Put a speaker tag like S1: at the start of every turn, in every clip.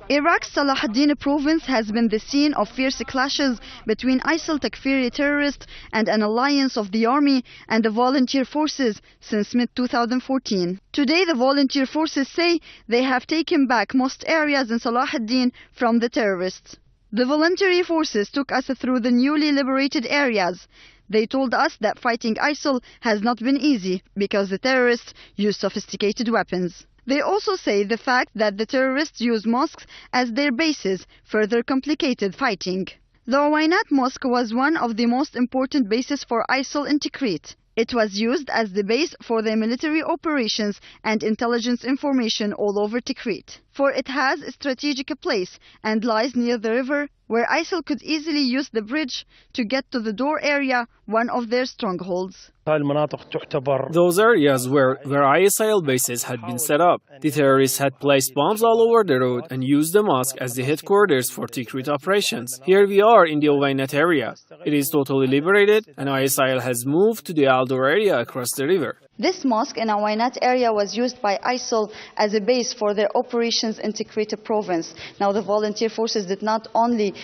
S1: Iraq's Salahuddin province has been the scene of fierce clashes between ISIL Takfiri terrorists and an alliance of the army and the volunteer forces since mid-2014. Today, the volunteer forces say they have taken back most areas in Salahuddin from the terrorists. The voluntary forces took us through the newly liberated areas. They told us that fighting ISIL has not been easy because the terrorists use sophisticated weapons. They also say the fact that the terrorists use mosques as their bases further complicated fighting. The Uwainat Mosque was one of the most important bases for ISIL in Tikrit. It was used as the base for their military operations and intelligence information all over Tikrit, for it has a strategic place and lies near the river where ISIL could easily use the bridge to get to the Door area, one of their strongholds.
S2: Those areas where ISIL bases had been set up. The terrorists had placed bombs all over the road and used the mosque as the headquarters for Tikrit operations. Here we are in the Uwainat area. It is totally liberated and ISIL has moved to the Al-Door area across the river.
S1: This mosque in Uwainat area was used by ISIL as a base for their operations in Tikrit province. Now the volunteer forces did not only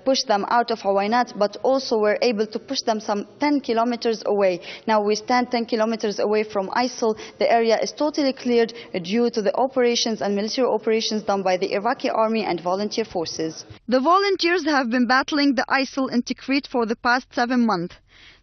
S1: push them out of Uwainat, but also were able to push them some 10 kilometers away. Now we stand 10 kilometers away from ISIL. The area is totally cleared due to the operations and military operations done by the Iraqi army and volunteer forces. The volunteers have been battling the ISIL in Tikrit for the past 7 months.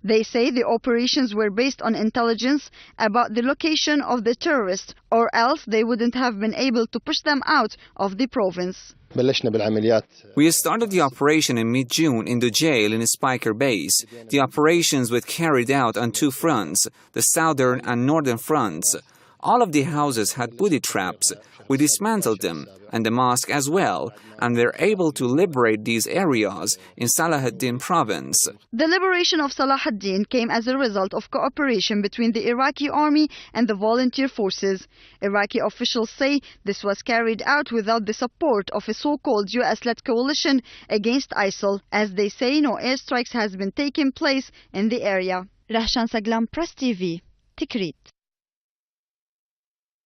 S1: They say the operations were based on intelligence about the location of the terrorists, or else they wouldn't have been able to push them out of the province.
S3: We started the operation in mid-June in the jail in Spiker Base. The operations were carried out on 2 fronts, the southern and northern fronts. All of the houses had booby traps. We dismantled them, and the mosque as well, and were able to liberate these areas in Salahuddin province.
S1: The liberation of Salahuddin came as a result of cooperation between the Iraqi army and the volunteer forces. Iraqi officials say this was carried out without the support of a so-called US-led coalition against ISIL, as they say no airstrikes has been taking place in the area. Rahshan Saglam, Press TV, Tikrit.